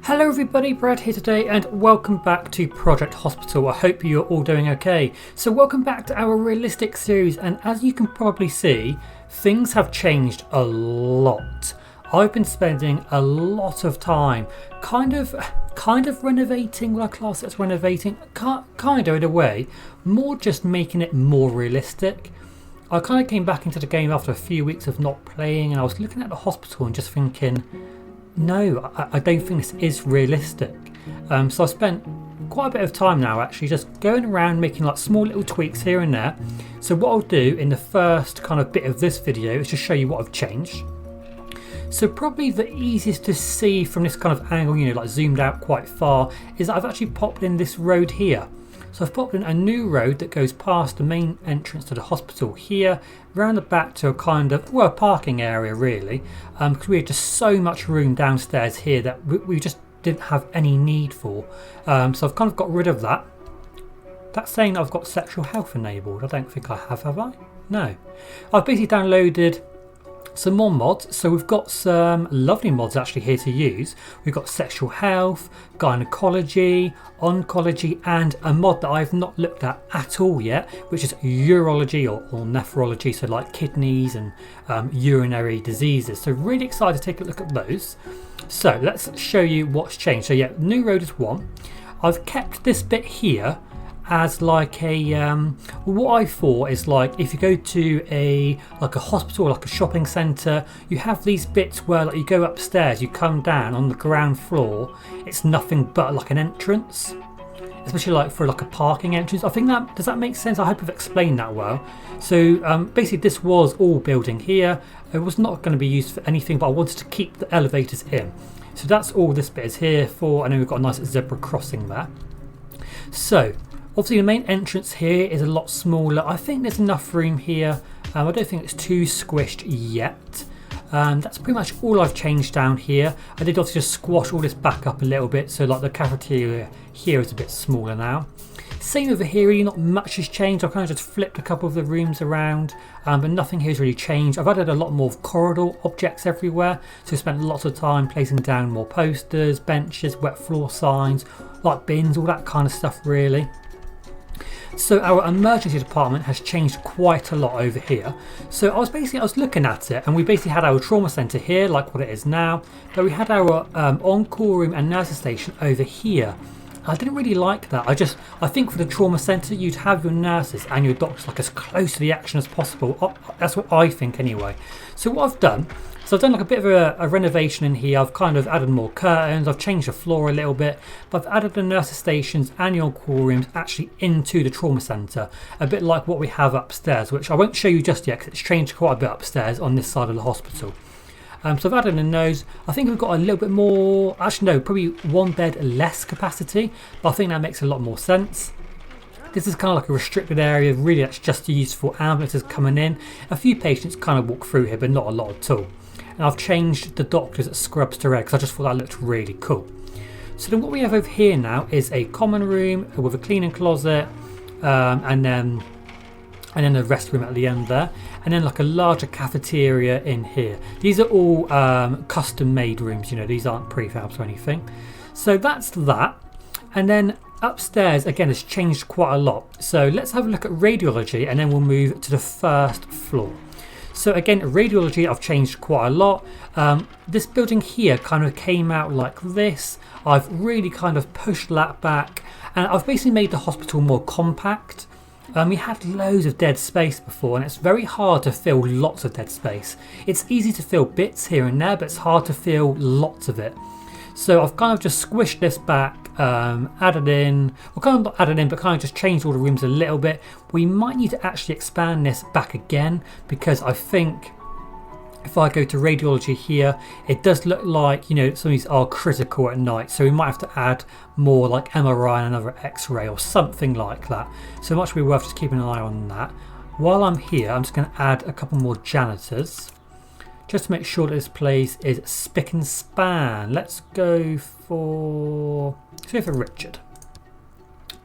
Hello everybody, Brad here today and welcome back to Project Hospital. I hope you're all doing okay. So welcome back to our realistic series, and as you can probably see, things have changed a lot. I've been spending a lot of time kind of renovating, well I class it as renovating, kind of in a way, more just making it more realistic. I kind of came back into the game after a few weeks of not playing, and I was looking at the hospital and just thinking, no, I don't think this is realistic. So I spent quite a bit of time now actually just going around making like small little tweaks here and there. So what I'll do in the first kind of bit of this video is just show you what I've changed. So probably the easiest to see from this kind of angle, like zoomed out quite far, is that I've actually popped in this road here. So I've popped in a new road that goes past the main entrance to the hospital here, round the back to a kind of, well, a parking area really, because we had just so much room downstairs here that we just didn't have any need for. So I've kind of got rid of that. That's saying that I've got sexual health enabled. I don't think I have I? No. I've basically downloaded some more mods. So we've got some lovely mods actually here to use. We've got sexual health, gynecology, oncology, and a mod that I've not looked at all yet, which is urology or nephrology, so like kidneys and urinary diseases. So really excited to take a look at those. So let's show you what's changed. So yeah, new road is one. I've kept this bit here as like a what I thought is like if you go to a hospital or like a shopping centre, you have these bits where like you go upstairs, you come down on the ground floor, it's nothing but like an entrance, especially like for like a parking entrance. I think that, does that make sense? I hope I've explained that well. So basically this was all building here. It was not going to be used for anything, but I wanted to keep the elevators in. So that's all this bit is here for, and then we've got a nice zebra crossing there. So obviously the main entrance here is a lot smaller. I think there's enough room here. I don't think it's too squished yet. That's pretty much all I've changed down here. I did obviously just squash all this back up a little bit, so like the cafeteria here is a bit smaller now. Same over here, really not much has changed. I've kind of just flipped a couple of the rooms around, but nothing here has really changed. I've added a lot more corridor objects everywhere, so I spent lots of time placing down more posters, benches, wet floor signs, like bins, all that kind of stuff really. So our emergency department has changed quite a lot over here. So I was looking at it, and we basically had our trauma centre here, like what it is now, but we had our on-call room and nurses station over here. I didn't really like that. I think for the trauma centre, you'd have your nurses and your doctors like as close to the action as possible. That's what I think anyway. So what I've done, I've done like a bit of a renovation in here. I've kind of added more curtains. I've changed the floor a little bit, but I've added the nurses stations and the on-call rooms actually into the trauma centre, a bit like what we have upstairs, which I won't show you just yet because it's changed quite a bit upstairs on this side of the hospital. So I've added in those. I think we've got a little bit more, actually no, probably one bed less capacity, but I think that makes a lot more sense. This is kind of like a restricted area, really that's just used for ambulances coming in. A few patients kind of walk through here, but not a lot at all. And I've changed the doctors' scrubs to red because I just thought that looked really cool. So then what we have over here now is a common room with a cleaning closet, and then a restroom at the end there, and then like a larger cafeteria in here. These are all custom made rooms, these aren't prefabs or anything. So that's that. And then upstairs again has changed quite a lot. So let's have a look at radiology, and then we'll move to the first floor. So again, radiology I've changed quite a lot. This building here kind of came out like this. I've really kind of pushed that back, and I've basically made the hospital more compact. We had loads of dead space before, and it's very hard to fill lots of dead space. It's easy to fill bits here and there, but it's hard to fill lots of it. So I've kind of just squished this back, added in, well kind of not added in, but kind of just changed all the rooms a little bit. We might need to actually expand this back again, because I think if I go to radiology here, it does look like, some of these are critical at night. So we might have to add more like MRI and another X-ray or something like that. So it might be worth just keeping an eye on that. While I'm here, I'm just going to add a couple more janitors, just to make sure that this place is spick and span. Let's go for Richard.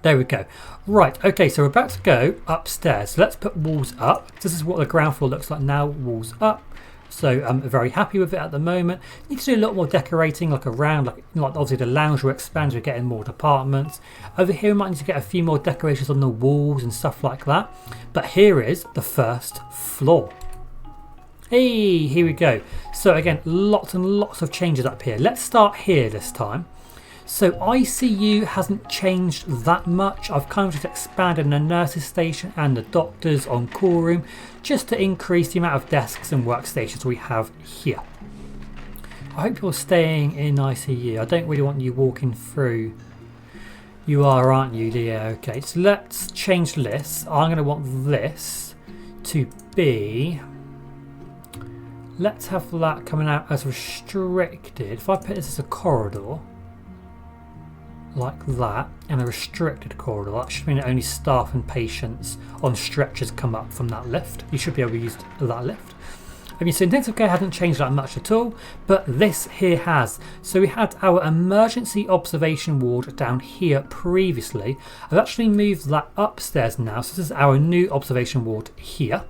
There we go. Right, okay, so we're about to go upstairs. So let's put walls up. This is what the ground floor looks like now, walls up. So I'm very happy with it at the moment. Need to do a lot more decorating, like around, like obviously the lounge will expand, we're getting more departments. Over here we might need to get a few more decorations on the walls and stuff like that. But here is the first floor. Hey, here we go. So again, lots and lots of changes up here. Let's start here this time. So ICU hasn't changed that much. I've kind of just expanded the nurses station and the doctors on call room just to increase the amount of desks and workstations we have here. I hope you're staying in ICU. I don't really want you walking through. You are, aren't you? Yeah, okay. So let's change this. I'm going to want this to be... Let's have that coming out as restricted. If I put this as a corridor, like that, and a restricted corridor, that should mean that only staff and patients on stretchers come up from that lift. You should be able to use that lift. I mean, so intensive care hasn't changed that much at all, but this here has. So we had our emergency observation ward down here previously. I've actually moved that upstairs now, so this is our new observation ward here.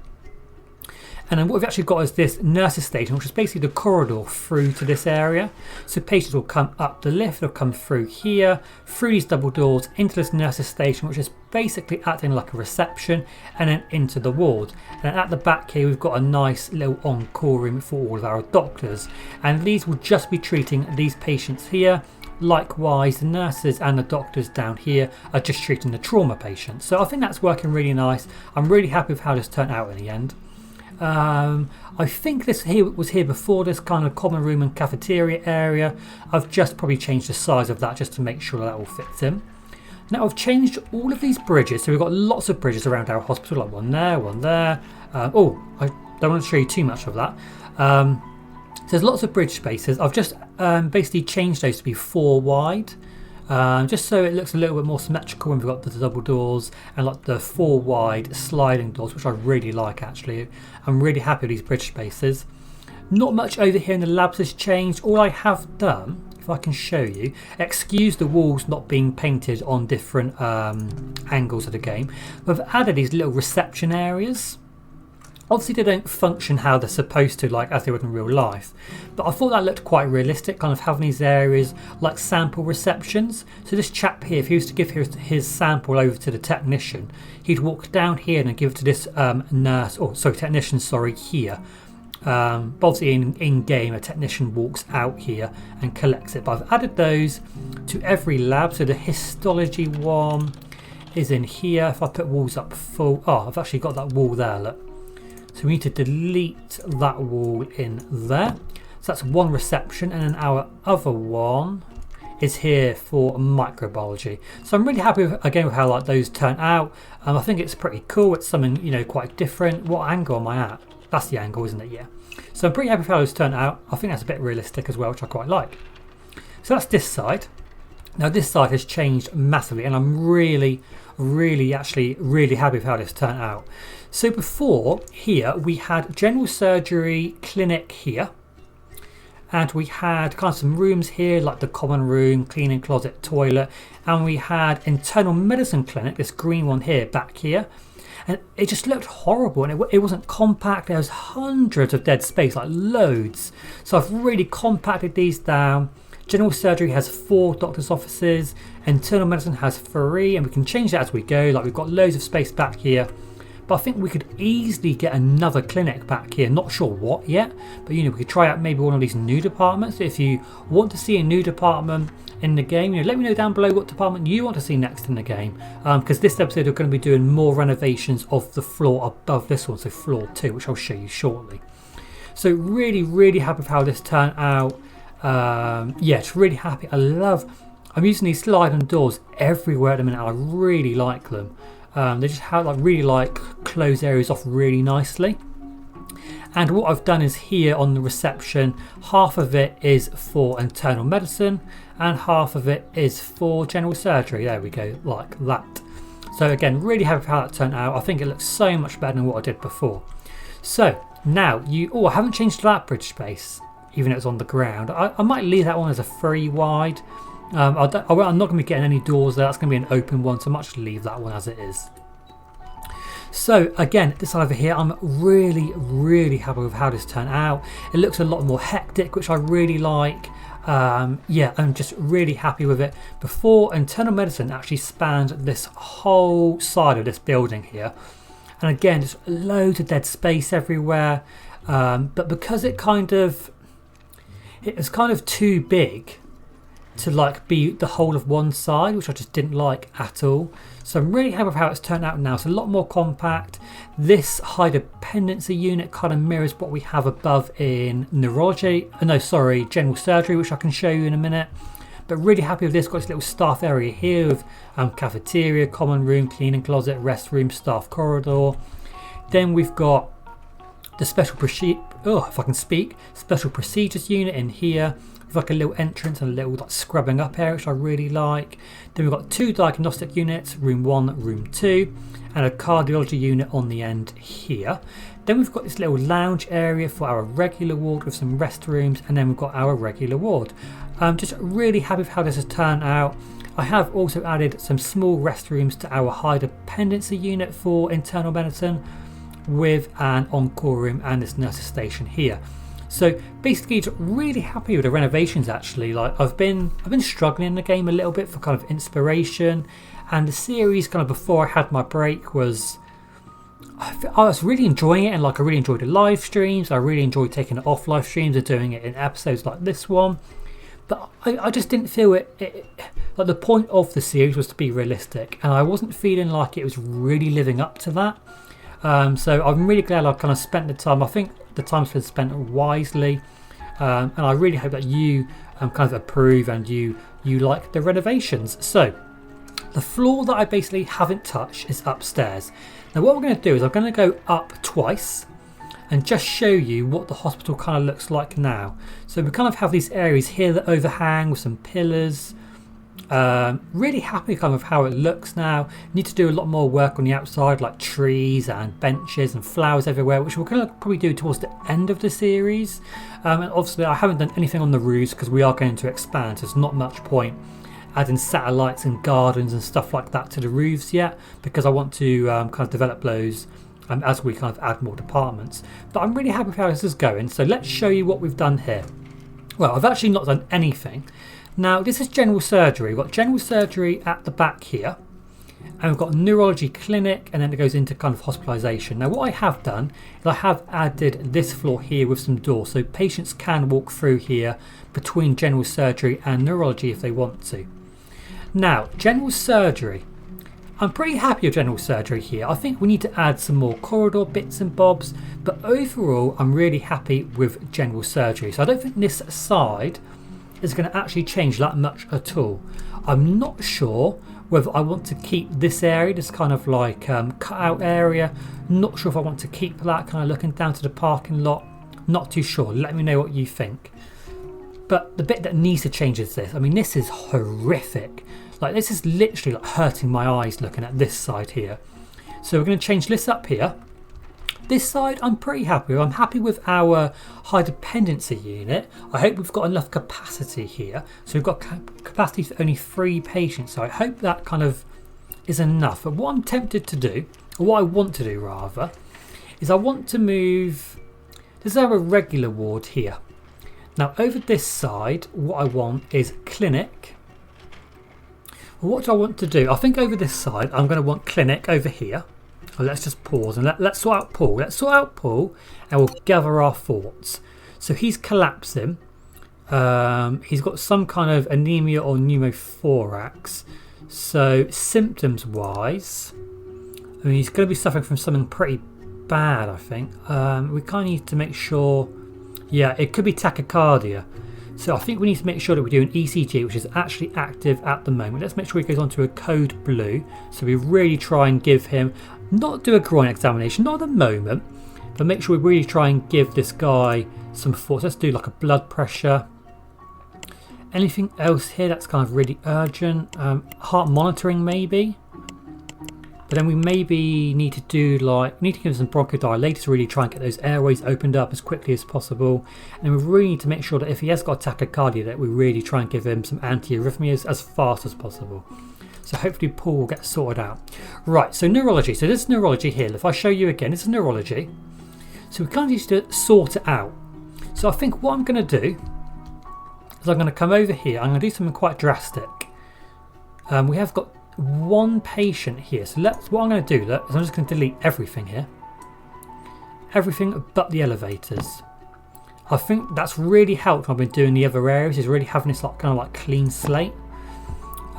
And then what we've actually got is this nurses station, which is basically the corridor through to this area. So patients will come up the lift, they'll come through here, through these double doors, into this nurses station, which is basically acting like a reception, and then into the ward. And at the back here, we've got a nice little on-call room for all of our doctors. And these will just be treating these patients here. Likewise, the nurses and the doctors down here are just treating the trauma patients. So I think that's working really nice. I'm really happy with how this turned out in the end. I think this here was here before, this kind of common room and cafeteria area. I've just probably changed the size of that just to make sure that all fits in. Now I've changed all of these bridges, so we've got lots of bridges around our hospital, like one there, one there. Oh, I don't want to show you too much of that. So there's lots of bridge spaces. I've just basically changed those to be 4 wide. Just so it looks a little bit more symmetrical when we've got the double doors and like the 4 wide sliding doors, which I really like actually. I'm really happy with these bridge spaces. Not much over here in the labs has changed. All I have done, if I can show you, excuse the walls not being painted on different angles of the game, but I've added these little reception areas. Obviously they don't function how they're supposed to, like as they would in real life, but I thought that looked quite realistic, kind of having these areas like sample receptions. So this chap here, if he was to give his sample over to the technician, he'd walk down here and give it to this technician here. But obviously in game a technician walks out here and collects it, but I've added those to every lab. So the histology one is in here. If I put walls up full, I've actually got that wall there, look. So we need to delete that wall in there. So that's one reception, and then our other one is here for microbiology. So I'm really happy with, again, with how like those turn out. I think it's pretty cool. It's something quite different. What angle am I at? That's the angle, isn't it? Yeah. So I'm pretty happy with how those turn out. I think that's a bit realistic as well, which I quite like. So that's this side. Now this side has changed massively, and I'm really happy with how this turned out. So before here we had general surgery clinic here, and we had kind of some rooms here like the common room, cleaning closet, toilet, and we had internal medicine clinic, this green one here back here, and it just looked horrible, and it wasn't compact. There was hundreds of dead space, like loads. So I've really compacted these down. General surgery has 4 doctor's offices, internal medicine has 3, and we can change that as we go. Like we've got loads of space back here, but I think we could easily get another clinic back here. Not sure what yet, but we could try out maybe one of these new departments. If you want to see a new department in the game, let me know down below what department you want to see next in the game, because this episode we're going to be doing more renovations of the floor above this one, so floor 2, which I'll show you shortly. So really happy with how this turned out. It's really happy. I'm using these sliding doors everywhere at the minute. I really like them. They just have really close areas off really nicely. And what I've done is here on the reception, half of it is for internal medicine and half of it is for general surgery. There we go, like that. So again, really happy with how that turned out. I think it looks so much better than what I did before. So now I haven't changed that bridge space, even though it's on the ground. I might leave that one as a 3 wide. I'm not going to be getting any doors there. That's going to be an open one, so I might just leave that one as it is. So again, this over here, I'm really happy with how this turned out. It looks a lot more hectic, which I really like. Yeah, I'm just really happy with it. Before, internal medicine actually spanned this whole side of this building here. And again, just loads of dead space everywhere. But because it was kind of too big to like be the whole of one side, which I just didn't like at all. So I'm really happy with how it's turned out now. It's a lot more compact. This high dependency unit kind of mirrors what we have above in neurology. No, sorry, general surgery, which I can show you in a minute. But really happy with this. Got this little staff area here with cafeteria, common room, cleaning closet, restroom, staff corridor. Then we've got the special procedures unit in here. Like a little entrance and a little like scrubbing up area, which I really like. Then we've got 2 diagnostic units, room 1, room 2, and a cardiology unit on the end here. Then we've got this little lounge area for our regular ward with some restrooms, and then we've got our regular ward. I'm just really happy with how this has turned out. I have also added some small restrooms to our high dependency unit for internal medicine with an on-call room and this nurse's station here. So basically, just really happy with the renovations. Actually, like I've been struggling in the game a little bit for kind of inspiration, and the series kind of before I had my break I was really enjoying it, and like I really enjoyed the live streams. I really enjoyed taking it off live streams and doing it in episodes like this one. But I just didn't feel it like the point of the series was to be realistic, and I wasn't feeling like it was really living up to that. So I'm really glad I kind of spent the time. I think the time's been spent wisely, and I really hope that you kind of approve and you like the renovations. So the floor that I basically haven't touched is upstairs. Now what we're going to do is I'm going to go up twice and just show you what the hospital kind of looks like now. So we kind of have these areas here that overhang with some pillars. Really happy kind of how it looks now. Need to do a lot more work on the outside, like trees and benches and flowers everywhere, which we're going to probably do towards the end of the series. And obviously I haven't done anything on the roofs because we are going to expand, so there's not much point adding satellites and gardens and stuff like that to the roofs yet, because I want to kind of develop those as we kind of add more departments. But I'm really happy with how this is going. So let's show you what we've done here. Well, I've actually not done anything. Now this is general surgery. We've got general surgery at the back here, and we've got a neurology clinic, and then it goes into kind of hospitalisation. Now what I have done is I have added this floor here with some doors, so patients can walk through here between general surgery and neurology if they want to. Now general surgery, I'm pretty happy with general surgery here. I think we need to add some more corridor bits and bobs, but overall I'm really happy with general surgery. So I don't think this side is going to actually change that much at all. I'm not sure whether I want to keep this area, this kind of like cutout area. Not sure if I want to keep that kind of looking down to the parking lot. Not too sure. Let me know what you think. But the bit that needs to change is this. I mean, this is horrific. Like, this is literally like hurting my eyes looking at this side here. So we're going to change this up here. This side I'm pretty happy with. I'm happy with our high dependency unit. I hope we've got enough capacity here. So we've got capacity for only 3 patients. So I hope that kind of is enough. But what I'm tempted to do, or what I want to do rather, is I want to move, this is our regular ward here. Now over this side, what I want is clinic. What do I want to do? I think over this side, I'm going to want clinic over here. Oh, let's just pause and let's sort out Paul. Let's sort out Paul and we'll gather our thoughts. So he's collapsing. He's got some kind of anemia or pneumothorax. So symptoms wise, I mean, he's going to be suffering from something pretty bad, I think. We kind of need to make sure, yeah, it could be tachycardia. So I think we need to make sure that we do an ECG, which is actually active at the moment. Let's make sure he goes on to a code blue. So we really try and give him, not do a groin examination, not at the moment, but make sure we really try and give this guy some thoughts. Let's do like a blood pressure. Anything else here that's kind of really urgent? Heart monitoring maybe. But then we maybe need to do need to give him some bronchodilators to really try and get those airways opened up as quickly as possible. And we really need to make sure that if he has got tachycardia, that we really try and give him some antiarrhythmias as fast as possible. So hopefully Paul will get sorted out. Right, so neurology. So this is neurology here. If I show you again, this is neurology. So we kind of need to sort it out. So I think what I'm going to do is I'm going to come over here. I'm going to do something quite drastic. We have got one patient here. So what I'm going to do is I'm just going to delete everything here. Everything but the elevators. I think that's really helped when I've been doing the other areas, is really having this like kind of like clean slate.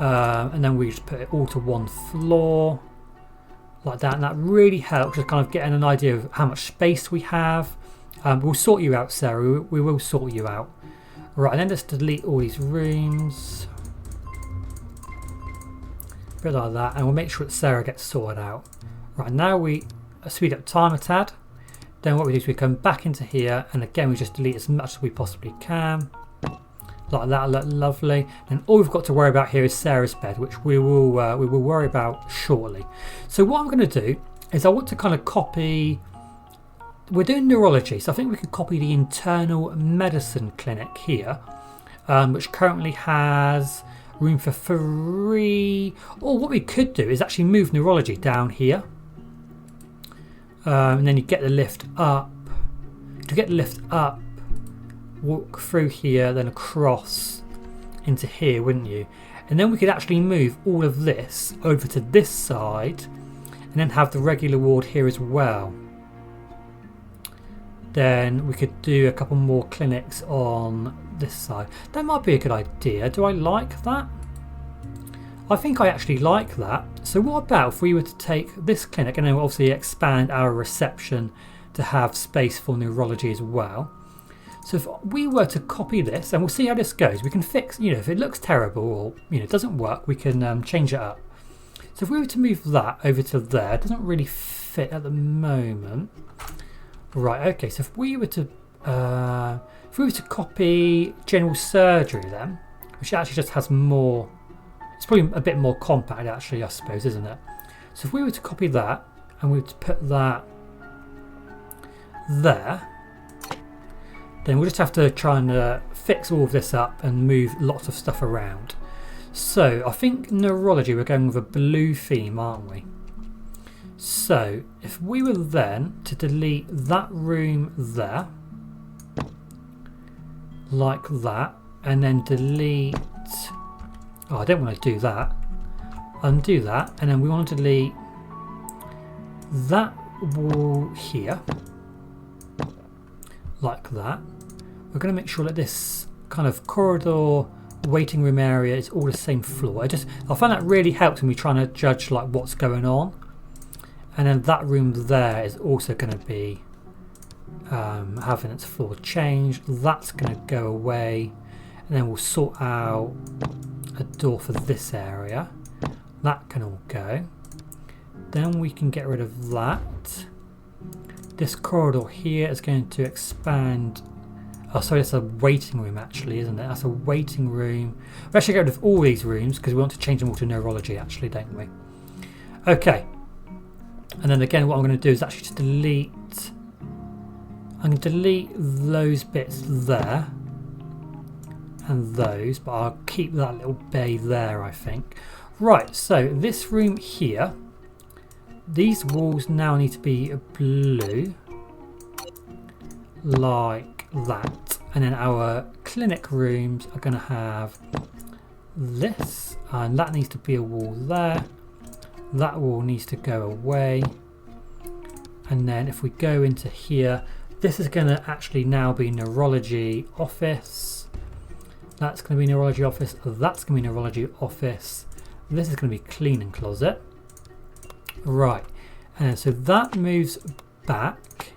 And then we just put it all to one floor like that, and that really helps just kind of getting an idea of how much space we have. We'll sort you out, Sarah. We will sort you out. Right, and then just delete all these rooms. A bit like that, and we'll make sure that Sarah gets sorted out. Right, now we speed up time a tad. Then what we do is we come back into here, and again we just delete as much as we possibly can. Like that, look lovely. And all we've got to worry about here is Sarah's bed, which we will worry about shortly. So what I'm going to do is I want to kind of copy. We're doing neurology, so I think we can copy the internal medicine clinic here, which currently has room for 3. Or what we could do is actually move neurology down here. And then you get the lift up. To get the lift up, walk through here, then across into here, wouldn't you? And then we could actually move all of this over to this side, and then have the regular ward here as well. Then we could do a couple more clinics on this side. That might be a good idea. Do I like that? I think I actually like that. So what about if we were to take this clinic and then obviously expand our reception to have space for neurology as well. So if we were to copy this, and we'll see how this goes, we can fix, if it looks terrible or it doesn't work, we can change it up. So if we were to move that over to there, it doesn't really fit at the moment. Right, okay, so if we were to copy general surgery then, which actually just has more, it's probably a bit more compact actually, I suppose, isn't it? So if we were to copy that and we were to put that there, then we'll just have to try and fix all of this up and move lots of stuff around. So I think neurology, we're going with a blue theme, aren't we? So if we were then to delete that room there, like that, and then delete, oh, I don't want to do that, undo that, and then we want to delete that wall here, like that. We're going to make sure that this kind of corridor waiting room area is all the same floor. I find that really helps when we're trying to judge like what's going on. And then that room there is also going to be having its floor changed. That's going to go away, and then we'll sort out a door for this area. That can all go. Then we can get rid of that. This corridor here is going to expand. Oh, sorry, it's a waiting room actually, isn't it? That's a waiting room. We actually get rid of all these rooms because we want to change them all to neurology actually, don't we? Okay. And then again, what I'm going to do is actually just delete. I'm going to delete those bits there and those, but I'll keep that little bay there, I think. Right, so this room here, these walls now need to be blue, like that. And then our clinic rooms are going to have this, and that needs to be a wall there. That wall needs to go away. And then if we go into here, this is going to actually now be neurology office. That's going to be neurology office. That's going to be neurology office. This is going to be cleaning closet. Right. And so that moves back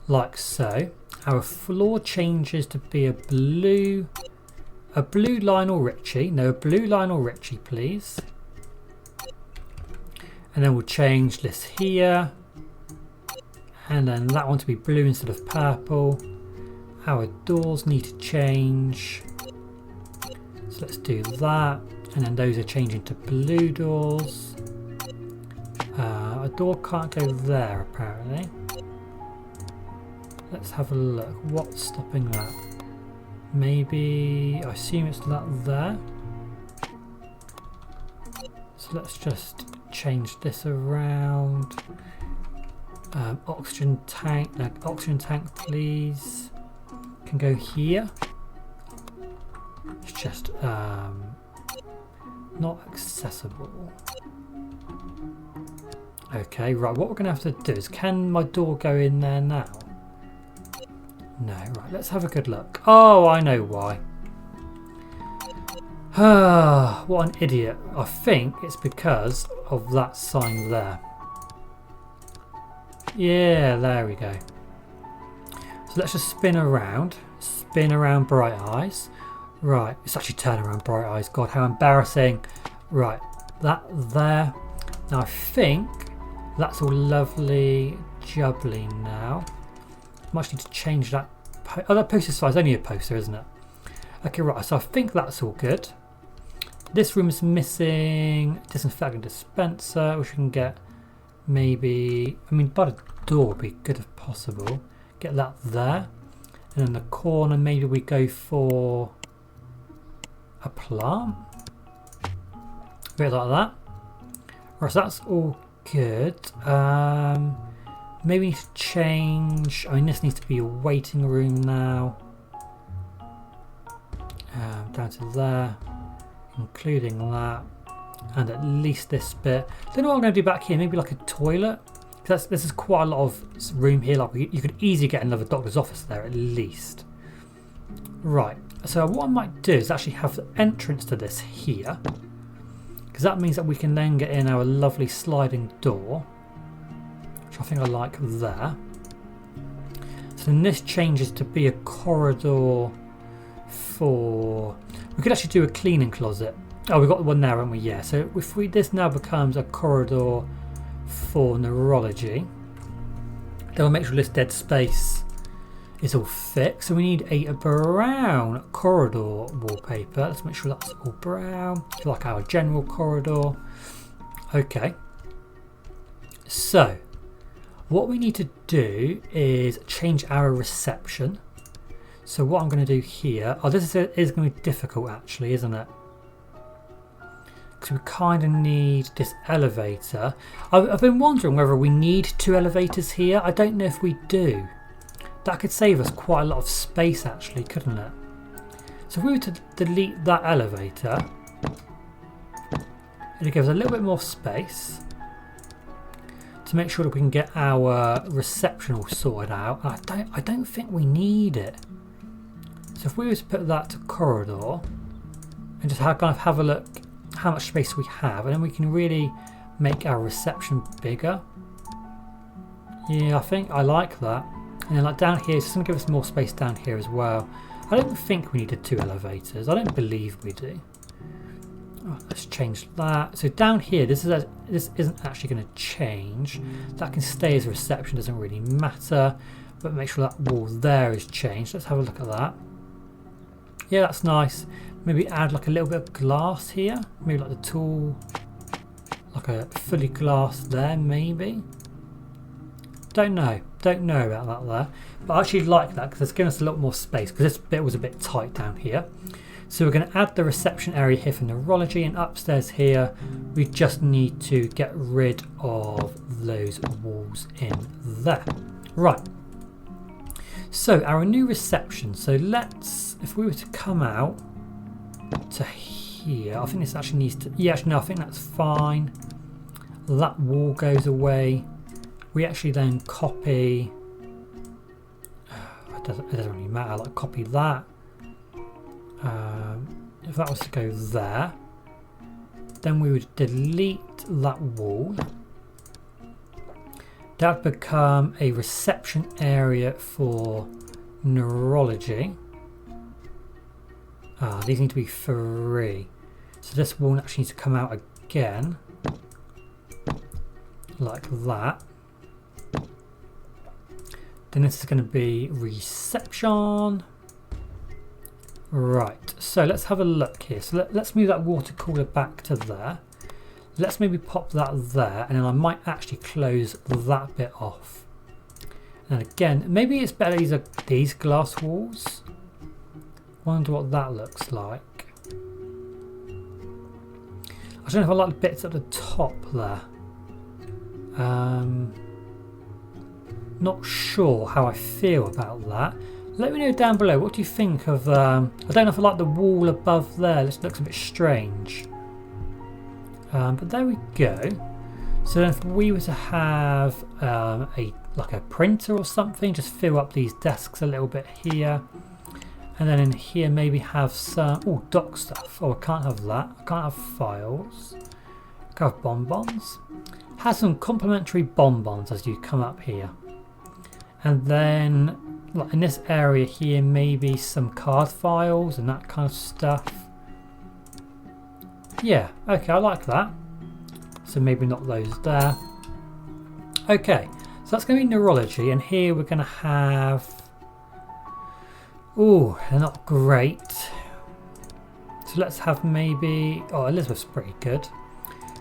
like so. Our floor changes to be a blue Lionel Richie. No, a blue Lionel Richie, please. And then we'll change this here, and then that one to be blue instead of purple. Our doors need to change, so let's do that. And then those are changing to blue doors. A door can't go there apparently. Let's have a look. What's stopping that? Maybe, I assume it's that there. So let's just change this around. Oxygen tank, no, oxygen tank please. Can go here. It's just not accessible. Okay, right, what we're going to have to do is, can my door go in there now? No, right, let's have a good look. Oh, I know why. What an idiot. I think it's because of that sign there. Yeah, there we go. So let's just spin around Bright Eyes. Right, it's actually turn around Bright Eyes. God, how embarrassing. Right, that there. Now I think that's all lovely jubbly now. Might need to change that. Oh, that poster size, only a poster, isn't it? Okay, right, so I think that's all good. This room is missing disinfectant dispenser, which we can get maybe, I mean, by the door would be good if possible. Get that there. And in the corner, maybe we go for a plant. A bit like that. Right, so that's all good. Maybe we need to change, I mean, this needs to be a waiting room now. Down to there. Including that, and at least this bit. Don't know what I'm going to do back here. Maybe like a toilet. Because this is quite a lot of room here. Like you could easily get another doctor's office there at least. Right. So what I might do is actually have the entrance to this here, because that means that we can then get in our lovely sliding door, which I think I like there. So then this changes to be a corridor for. We could actually do a cleaning closet. Oh, we've got one there, haven't we? Yeah. So if this now becomes a corridor for neurology, then we'll make sure this dead space is all fixed. So we need a brown corridor wallpaper. Let's make sure that's all brown. So like our general corridor. Okay. So what we need to do is change our reception. So what I'm going to do here, oh, this is going to be difficult actually, isn't it? Because we kind of need this elevator. I've been wondering whether we need 2 elevators here. I don't know if we do. That could save us quite a lot of space actually, couldn't it? So if we were to delete that elevator, it'll give us a little bit more space to make sure that we can get our reception all sorted out. I don't think we need it. So if we were to put that to corridor and just kind of have a look how much space we have, and then we can really make our reception bigger. Yeah, I think I like that. And then like down here, it's just going to give us more space down here as well. I don't think we needed 2 elevators. I don't believe we do. Oh, let's change that. So down here, this isn't actually going to change. That can stay as a reception, doesn't really matter. But make sure that wall there is changed. Let's have a look at that. Yeah, that's nice. Maybe add like a little bit of glass here. Maybe like the tool, like a fully glass there, maybe. Don't know about that there. But I actually like that because it's giving us a lot more space, because this bit was a bit tight down here. So we're going to add the reception area here for neurology, and upstairs here we just need to get rid of those walls in there. Right. So our new reception. So let's, if we were to come out to here, I think this actually needs to, yeah, actually no, I think that's fine. That wall goes away. We actually then copy, it doesn't really matter, like copy that. If that was to go there, then we would delete that wall. That would become a reception area for neurology. These need to be free. So this wall actually needs to come out again. Like that. Then this is going to be reception. Right, so let's have a look here. So let's move that water cooler back to there. Let's maybe pop that there, and then I might actually close that bit off. And again, maybe it's better these glass walls. Wonder what that looks like. I don't know if I like the bits at the top there. Not sure how I feel about that. Let me know down below, what do you think of, I don't know if I like the wall above there, this looks a bit strange. But there we go. So then if we were to have like a printer or something, just fill up these desks a little bit here. And then in here maybe have some, doc stuff. Oh, I can't have that. I can't have files. I can't have bonbons. Have some complimentary bonbons as you come up here. And then like in this area here, maybe some card files and that kind of stuff. Yeah, okay, I like that. So maybe not those there. Okay, so that's going to be neurology, and here we're going to have... Oh, they're not great. So let's have maybe... Oh, Elizabeth's pretty good.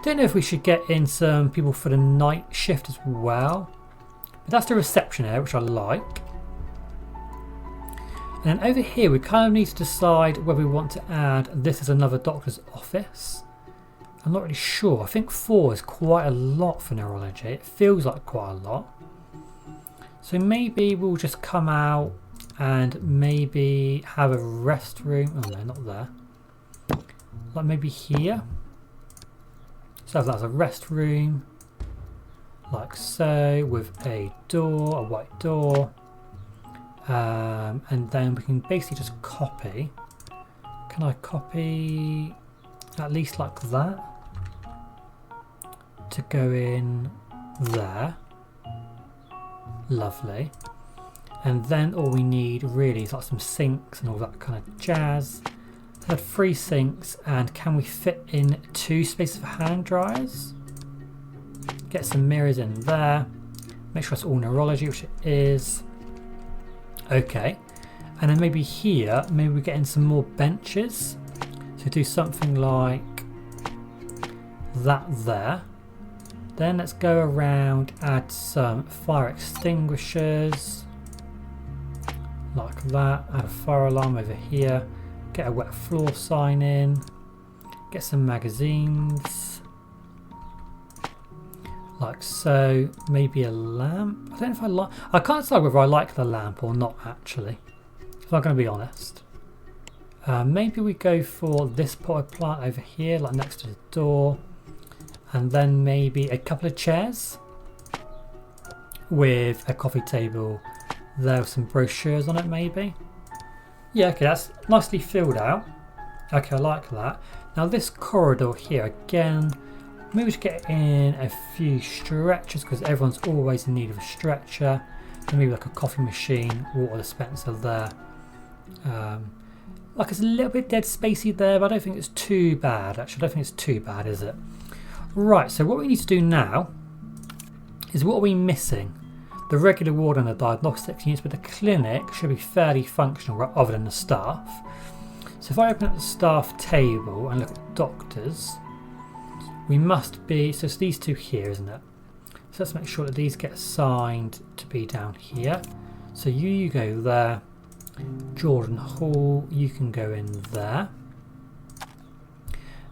Don't know if we should get in some people for the night shift as well. But that's the reception area, which I like. And then over here, we kind of need to decide whether we want to add this as another doctor's office. I'm not really sure. I think 4 is quite a lot for neurology. It feels like quite a lot. So maybe we'll just come out and maybe have a restroom. Oh no, not there. Like maybe here. So that's a restroom. Like so, with a door, a white door. And then we can basically just copy. Can I copy at least like that to go in there? Lovely. And then all we need really is like some sinks and all that kind of jazz. I had 3 sinks, and can we fit in 2 spaces for hand dryers? Get some mirrors in there. Make sure it's all neurology, which it is. Okay, and then maybe here, maybe we get in some more benches. So do something like that there. Then let's go around, add some fire extinguishers. Like that, add a fire alarm over here. Get a wet floor sign in. Get some magazines. Like so, maybe a lamp. I don't know if I like. I can't decide whether I like the lamp or not actually. If I'm going to be honest. Maybe we go for this potted plant over here, like next to the door, and then maybe a couple of chairs with a coffee table. There with some brochures on it, maybe. Yeah, okay, that's nicely filled out. Okay, I like that. Now this corridor here again. Maybe we should get in a few stretchers because everyone's always in need of a stretcher. And maybe like a coffee machine, water dispenser there. Like it's a little bit dead spacey there, but I don't think it's too bad. Actually, I don't think it's too bad, is it? Right, so what we need to do now is what are we missing? The regular ward and the diagnostics units, but the clinic should be fairly functional other than the staff. So if I open up the staff table and look at doctors, we must be, so it's these 2 here, isn't it? So let's make sure that these get assigned to be down here. So you go there. Jordan Hall, you can go in there.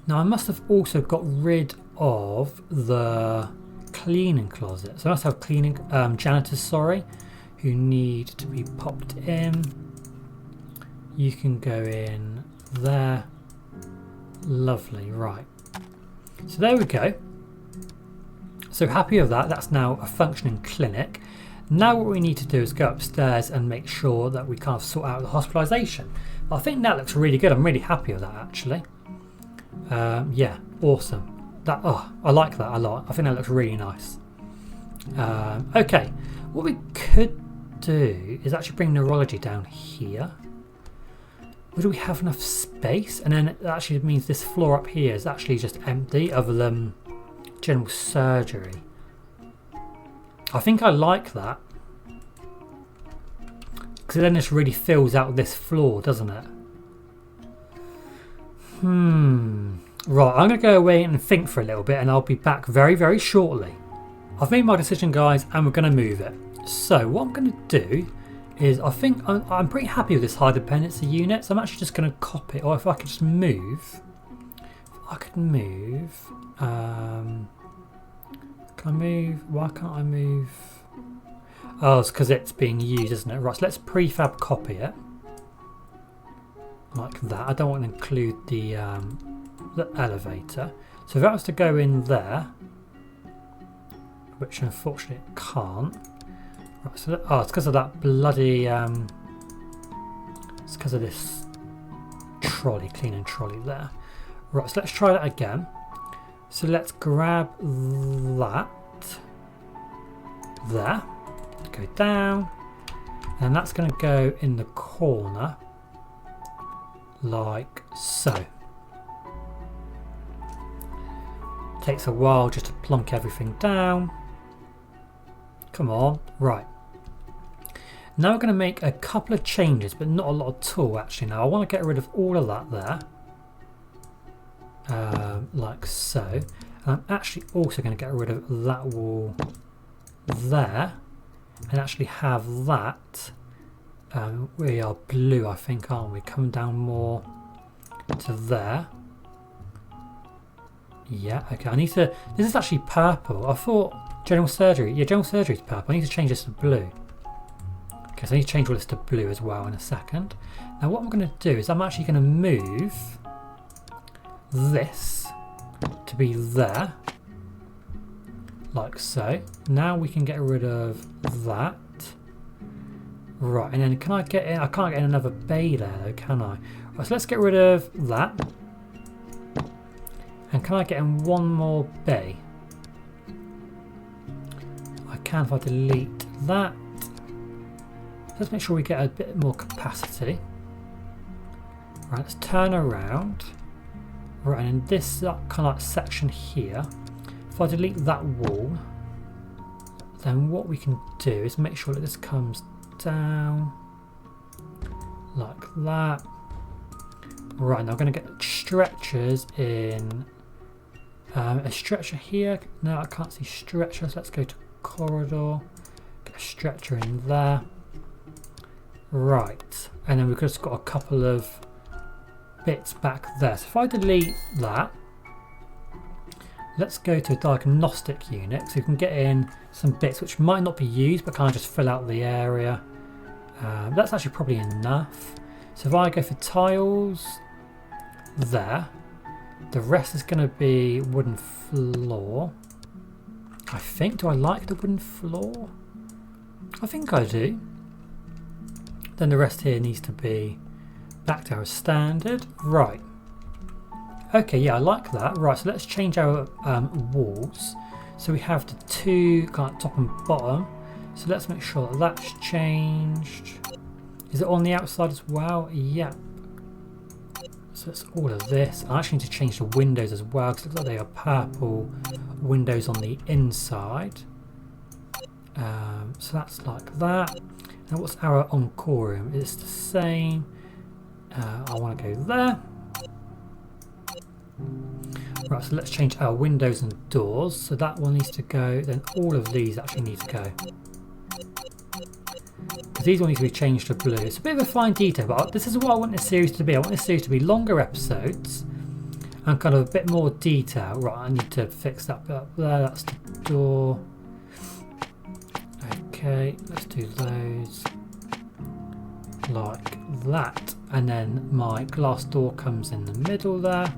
Now I must have also got rid of the cleaning closet. So I must have cleaning janitors, sorry, who need to be popped in. You can go in there. Lovely, right. So there we go. So happy with that. That's now a functioning clinic. Now what we need to do is go upstairs and make sure that we kind of sort out the hospitalisation. I think that looks really good. I'm really happy with that actually. Yeah, awesome. I like that a lot. I think that looks really nice. Okay, what we could do is actually bring neurology down here. Would we have enough space? And then it actually means this floor up here is actually just empty other than general surgery. I think I like that. Because then this really fills out this floor, doesn't it? Right, I'm going to go away and think for a little bit and I'll be back very, very shortly. I've made my decision, guys, and we're going to move it. So what I'm going to do is I think I'm pretty happy with this high dependency unit, so I'm actually just going to copy it, or if I could just move I could move. Can I move? Why can't I move? Oh, it's because it's being used, isn't it? Right, so let's prefab copy it. Like that. I don't want to include the elevator. So if that was to go in there, which unfortunately it can't. Right, so it's because of that bloody it's because of this trolley, cleaning trolley there. Right, so let's try that again. So let's grab that there, go down, and that's going to go in the corner like so. Takes a while just to plonk everything down. Come on, right. Now we're going to make a couple of changes, but not a lot at all actually. Now I want to get rid of all of that there. Like so. And I'm actually also going to get rid of that wall there. And actually have that. We are blue, I think, aren't we? Come down more to there. Yeah, okay. I need to... This is actually purple. I thought general surgery. Yeah, general surgery is purple. I need to change this to blue. Okay, so I need to change all this to blue as well in a second. Now what I'm going to do is I'm actually going to move this to be there. Like so. Now we can get rid of that. Right, and then can I get in? I can't get in another bay there though, can I? Right, so let's get rid of that. And can I get in one more bay? I can if I delete that. Let's make sure we get a bit more capacity. Right, let's turn around. Right, and in this kind of like section here, if I delete that wall, then what we can do is make sure that this comes down like that. Right, now I'm going to get stretchers in. A stretcher here. No, I can't see stretchers. Let's go to corridor. Get a stretcher in there. Right, and then we've just got a couple of bits back there. So if I delete that, let's go to a diagnostic unit so we can get in some bits which might not be used but kind of just fill out the area. That's actually probably enough. So if I go for tiles there, the rest is going to be wooden floor. I think. Do I like the wooden floor? I think I do. Then the rest here needs to be back to our standard. Right. Okay, yeah, I like that. Right, so let's change our walls. So we have the two kind of top and bottom. So let's make sure that that's changed. Is it on the outside as well? Yep. So it's all of this. I actually need to change the windows as well because it looks like they are purple windows on the inside. So that's like that. Now what's our encore room? It's the same. I want to go there. Right, so let's change our windows and doors. So that one needs to go. Then all of these actually need to go. Because these all need to be changed to blue. It's a bit of a fine detail, but this is what I want this series to be. I want this series to be longer episodes and kind of a bit more detail. Right, I need to fix that bit up there. That's the door. Okay, let's do those like that. And then my glass door comes in the middle there.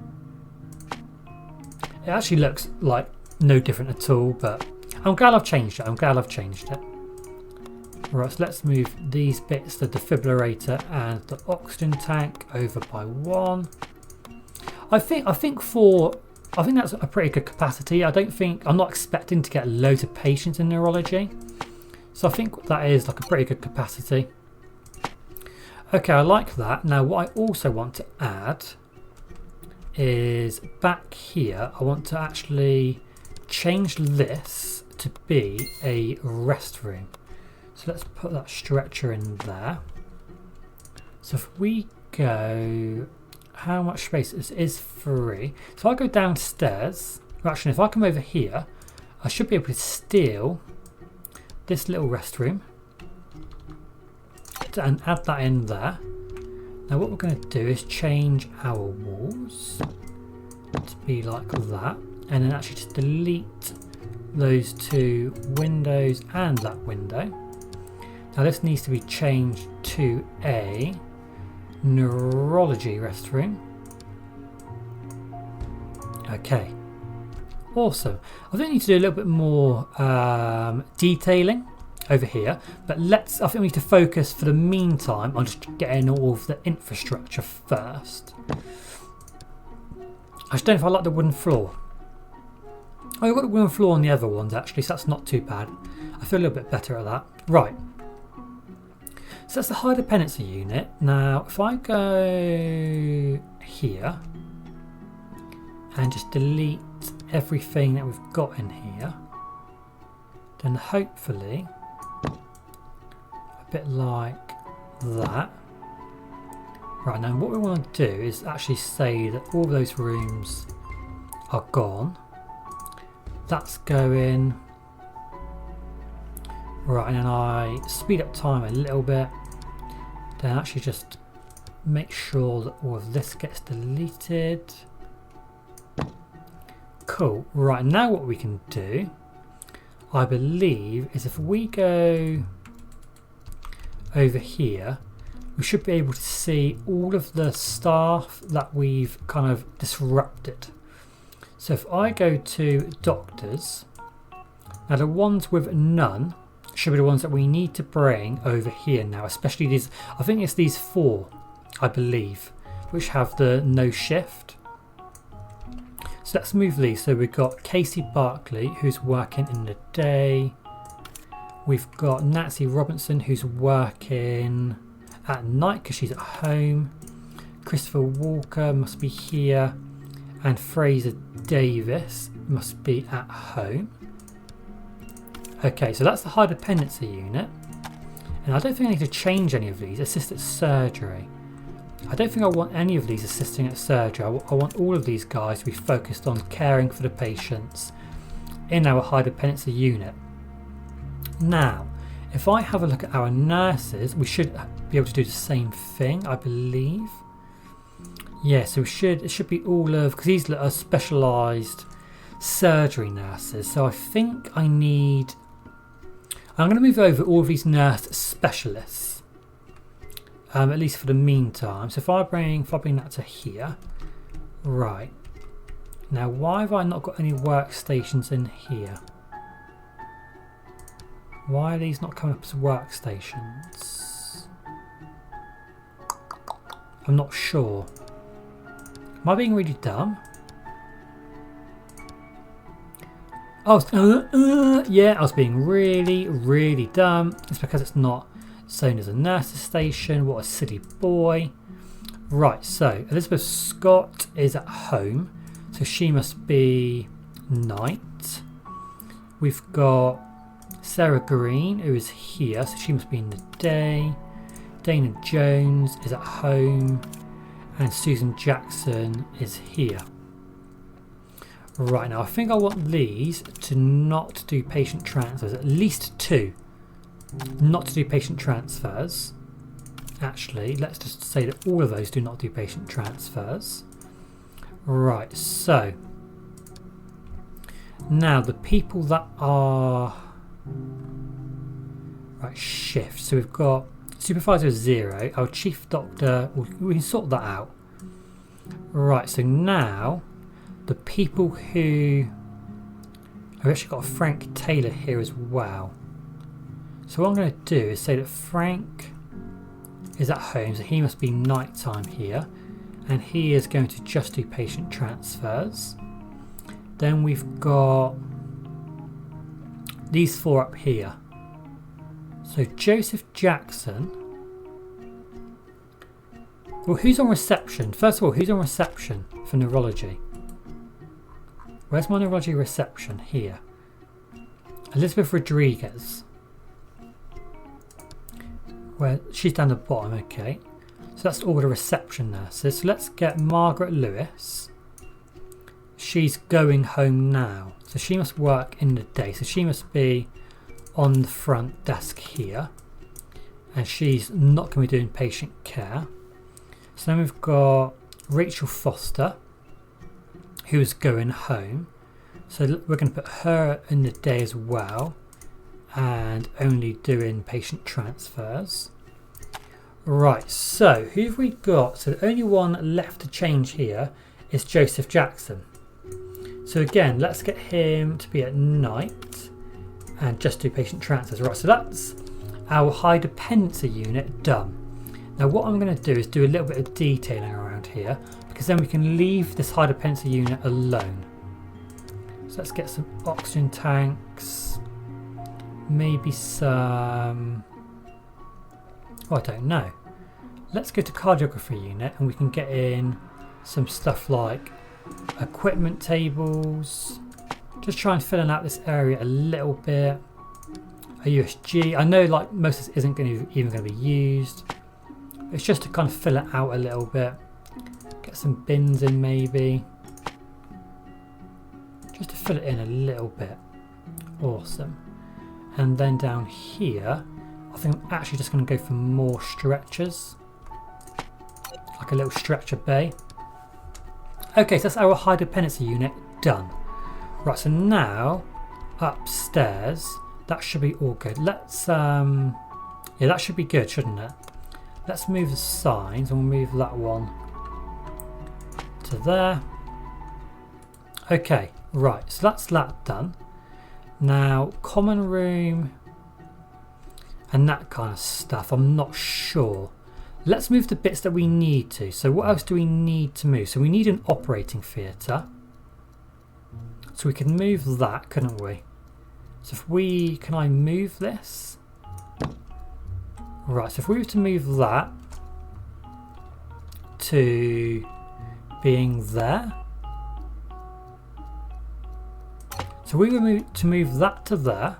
It actually looks like no different at all, but I'm glad I've changed it. I'm glad I've changed it. Right, so let's move these bits, the defibrillator and the oxygen tank, over by one. I think that's a pretty good capacity. I'm not expecting to get loads of patients in neurology, so I think that is like a pretty good capacity. Okay, I like that. Now what I also want to add is back here, I want to actually change this to be a rest room. So let's put that stretcher in there. So if we go, how much space is free? So I go downstairs. Actually, if I come over here, I should be able to steal this little rest room and add that in there. Now what we're going to do is change our walls to be like that, and then actually just delete those two windows and that window. Now this needs to be changed to a neurology restroom. Okay, awesome. I think we need to do a little bit more detailing over here, but I think we need to focus for the meantime on just getting all of the infrastructure first. I just don't know if I like the wooden floor. Oh, I've got the wooden floor on the other ones actually, so that's not too bad. I feel a little bit better at that. Right. So that's the high dependency unit. Now, if I go here and just delete everything that we've got in here, then hopefully a bit like that. Right, now what we want to do is actually say that all those rooms are gone. That's going. Right, and then I speed up time a little bit. Then actually just make sure that all of this gets deleted. Cool. Right, now what we can do, I believe, is if we go over here, we should be able to see all of the staff that we've kind of disrupted. So if I go to doctors, now the ones with none should be the ones that we need to bring over here now, especially these, I think it's these 4, I believe, which have the no shift. So let's move these. So we've got Casey Barkley, who's working in the day. We've got Nancy Robinson, who's working at night because she's at home. Christopher Walker must be here. And Fraser Davis must be at home. Okay, so that's the high dependency unit. And I don't think I need to change any of these. Assist at surgery. I don't think I want any of these assisting at surgery. I want all of these guys to be focused on caring for the patients in our high dependency unit. Now, if I have a look at our nurses, we should be able to do the same thing, I believe. Yeah, so it should be all of, because these are specialised surgery nurses. So I think I'm going to move over all of these nurse specialists, at least for the meantime. So if I bring that to here, right. Now, why have I not got any workstations in here? Why are these not coming up as workstations? I'm not sure. Am I being really dumb? Yeah, I was being really, really dumb. It's because it's not shown as a nurse's station. What a silly boy. Right, so Elizabeth Scott is at home, so she must be night. We've got Sarah Green, who is here, so she must be in the day. Dana Jones is at home, and Susan Jackson is here. Right, now I think I want these to not do patient transfers, at least 2 not to do patient transfers. Actually, let's just say that all of those do not do patient transfers. Right, so now the people that are right, shift. So we've got supervisor 0, our chief doctor, we can sort that out. Right, so now the people who, I've actually got Frank Taylor here as well. So what I'm going to do is say that Frank is at home, so he must be nighttime here, and he is going to just do patient transfers. Then we've got these 4 up here. So Joseph Jackson. Well, who's on reception? First of all, who's on reception for neurology? Where's my neurology reception? Here. Elizabeth Rodriguez. Where she's down the bottom, okay. So that's all the reception nurses. So let's get Margaret Lewis. She's going home now. So she must work in the day. So she must be on the front desk here. And she's not going to be doing patient care. So then we've got Rachel Foster. who's going home. So we're going to put her in the day as well, and only doing patient transfers. Right, so who have we got? So the only one left to change here is Joseph Jackson. So again, let's get him to be at night and just do patient transfers. Right, so that's our high dependency unit done. Now what I'm going to do is do a little bit of detailing around here, because then we can leave this high dependency unit alone. So let's get some oxygen tanks, maybe some, oh, I don't know. Let's go to cardiography unit and we can get in some stuff like equipment tables. Just try and fill out this area a little bit. A USG. I know like most of this isn't even going to be used. It's just to kind of fill it out a little bit. Get some bins in maybe. Just to fill it in a little bit. Awesome. And then down here, I think I'm actually just going to go for more stretchers. Like a little stretcher bay. Okay, so that's our high dependency unit done. Right, so now upstairs, that should be all good. Let's, yeah, that should be good, shouldn't it? Let's move the signs and we'll move that one to there. Okay, right, so that's that done. Now, common room and that kind of stuff, I'm not sure. Let's move the bits that we need to. So what else do we need to move? So we need an operating theatre. So we can move that, couldn't we? So if we, can I move this? Right, so if we were to move that to being there. So we were to move that to there.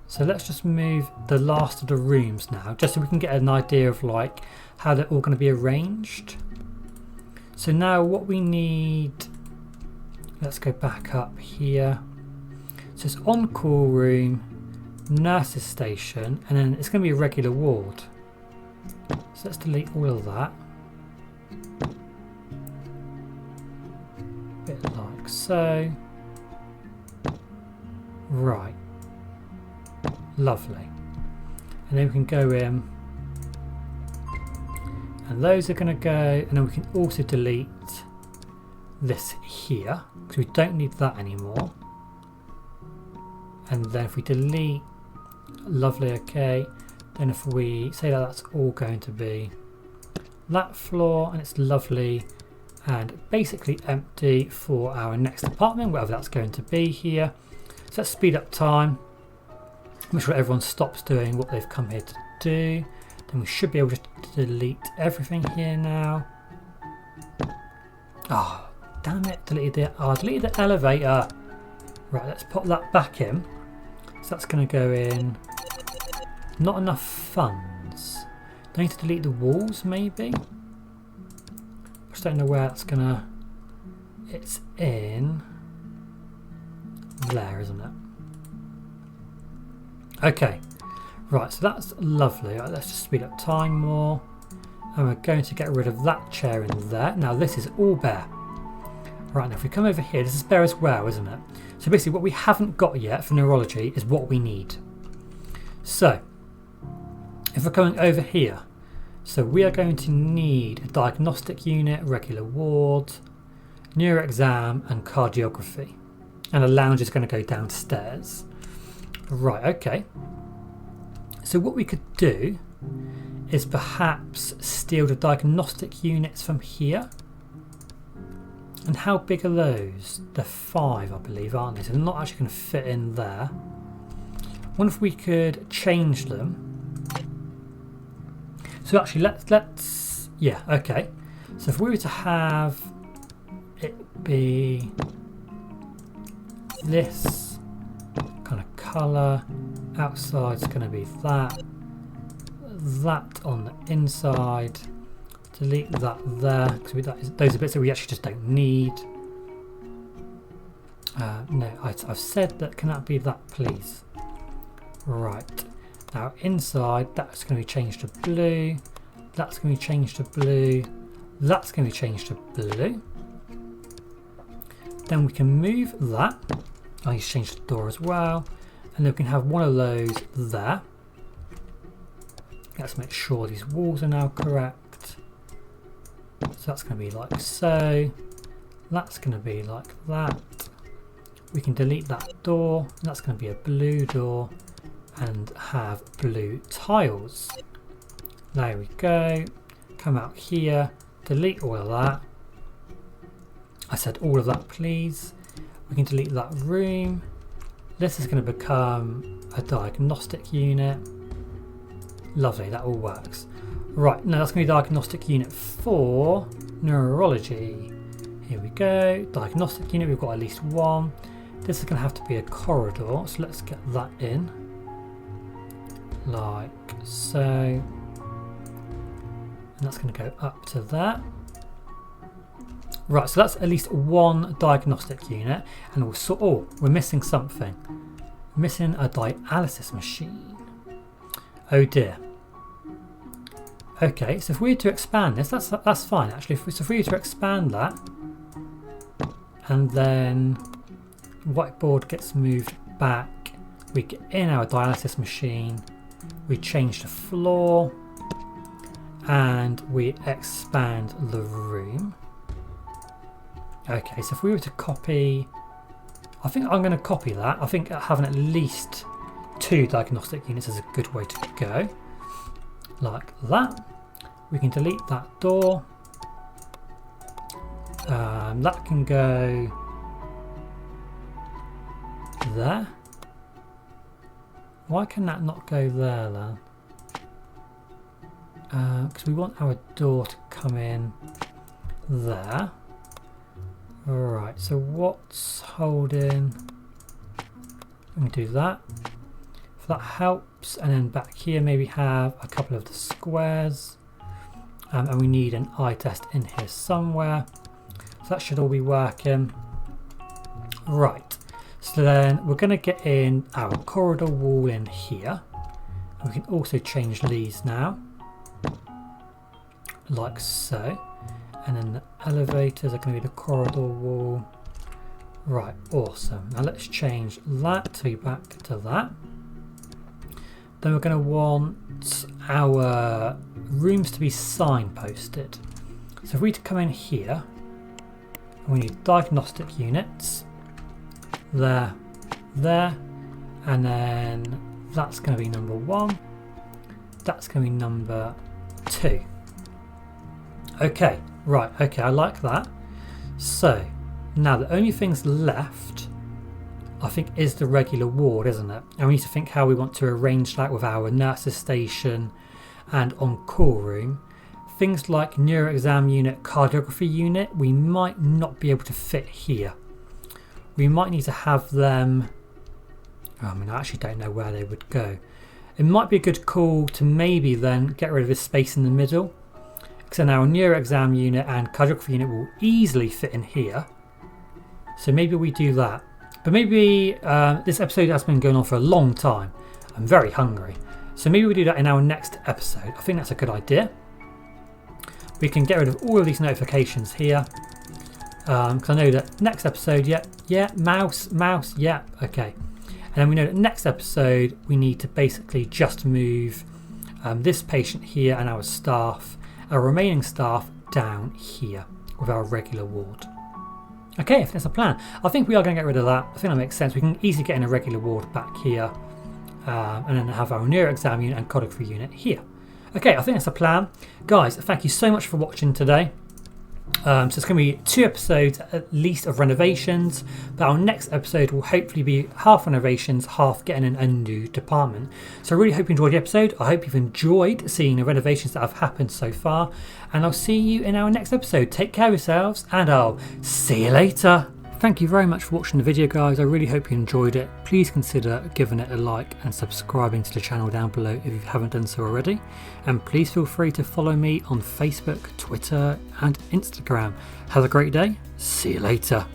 So let's just move the last of the rooms now, just so we can get an idea of like how they're all going to be arranged. So now what we need, let's go back up here. So it's on-call room, nurses station, and then it's going to be a regular ward. So let's delete all of that. Bit like so. Right. Lovely. And then we can go in. And those are going to go, and then we can also delete this here, because we don't need that anymore. And then if we delete, lovely, okay. Then if we say that that's all going to be that floor, and it's lovely and basically empty for our next apartment, whatever that's going to be here. So let's speed up time. Make sure everyone stops doing what they've come here to do. Then we should be able to delete everything here now. Oh, damn it, deleted the elevator. Right, let's pop that back in. So that's going to go in. Not enough funds. Do I need to delete the walls maybe? I just don't know where that's going to... It's in there, isn't it? Okay, right, so that's lovely. Right, let's just speed up time more. And we're going to get rid of that chair in there. Now this is all bare. Right, now if we come over here, this is bare as well, isn't it? So basically what we haven't got yet for neurology is what we need. So, if we're coming over here, so we are going to need a diagnostic unit, regular ward, neuro exam and cardiography. And a lounge is going to go downstairs. Right, okay. So what we could do is perhaps steal the diagnostic units from here. And how big are those? They're 5, I believe, aren't they? So they're not actually going to fit in there. What if we could change them? So actually, let's yeah, okay. So if we were to have it be this kind of colour, outside's going to be that on the inside, delete that there, because those are bits that we actually just don't need. No, I've said that, can that be that please? Right, now inside that's going to be changed to blue, that's going to be changed to blue, That's going to be changed to blue. Then we can move that. I need to change the door as well. And then we can have one of those there. Let's make sure these walls are now correct. So that's going to be like so. That's going to be like that. We can delete that door. That's going to be a blue door and have blue tiles. There we go. Come out here. Delete all of that. I said all of that, please. We can delete that room. This is going to become a diagnostic unit. Lovely, that all works. Right, now that's going to be a diagnostic unit for neurology. Here we go. Diagnostic unit, we've got at least one. This is going to have to be a corridor, so let's get that in. Like so. And that's going to go up to there. Right, so that's at least one diagnostic unit. And we'll sort. Oh, we're missing something. We're missing a dialysis machine. Oh dear. Okay, so if we were to expand this, that's fine actually. So if we were to expand that, and then whiteboard gets moved back, we get in our dialysis machine, we change the floor, and we expand the room. Okay, so if we were to copy, I think I'm going to copy that. I think having at least 2 diagnostic units is a good way to go. Like that. We can delete that door. That can go there. Why can that not go there then? Because we want our door to come in there. Alright, so what's holding? We can do that. If that helps, and then back here maybe have a couple of the squares. And we need an eye test in here somewhere. So that should all be working. Right, so then we're going to get in our corridor wall in here. And we can also change these now. Like so. And then the elevators are going to be the corridor wall. Right, awesome. Now let's change that to be back to that. Then we're going to want our rooms to be signposted. So if we come in here, we need diagnostic units. There, there, and then that's going to be number 1. That's going to be number 2. Okay, right, okay, I like that. So now the only things left, I think, is the regular ward, isn't it? And we need to think how we want to arrange that with our nurses station and on-call room. Things like neuro exam unit, cardiography unit, we might not be able to fit here. We might need to have them, I mean, I actually don't know where they would go. It might be a good call to maybe then get rid of this space in the middle. So now our neuro exam unit and cardiography unit will easily fit in here. So maybe we do that. But maybe this episode has been going on for a long time. I'm very hungry. So maybe we do that in our next episode. I think that's a good idea. We can get rid of all of these notifications here. Because I know that next episode, yeah, mouse, yeah, okay. And then we know that next episode we need to basically just move this patient here and our staff, our remaining staff down here with our regular ward. Okay, if that's a plan. I think we are going to get rid of that. I think that makes sense. We can easily get in a regular ward back here and then have our neuro exam unit and cardiography unit here. Okay, I think that's a plan. Guys, thank you so much for watching today. So it's going to be 2 episodes at least of renovations, but our next episode will hopefully be half renovations, half getting in a new department. So I really hope you enjoyed the episode. I hope you've enjoyed seeing the renovations that have happened so far, and I'll see you in our next episode. Take care of yourselves, and I'll see you later. Thank you very much for watching the video, guys. I really hope you enjoyed it. Please consider giving it a like and subscribing to the channel down below if you haven't done so already. And please feel free to follow me on Facebook, Twitter and Instagram. Have a great day. See you later.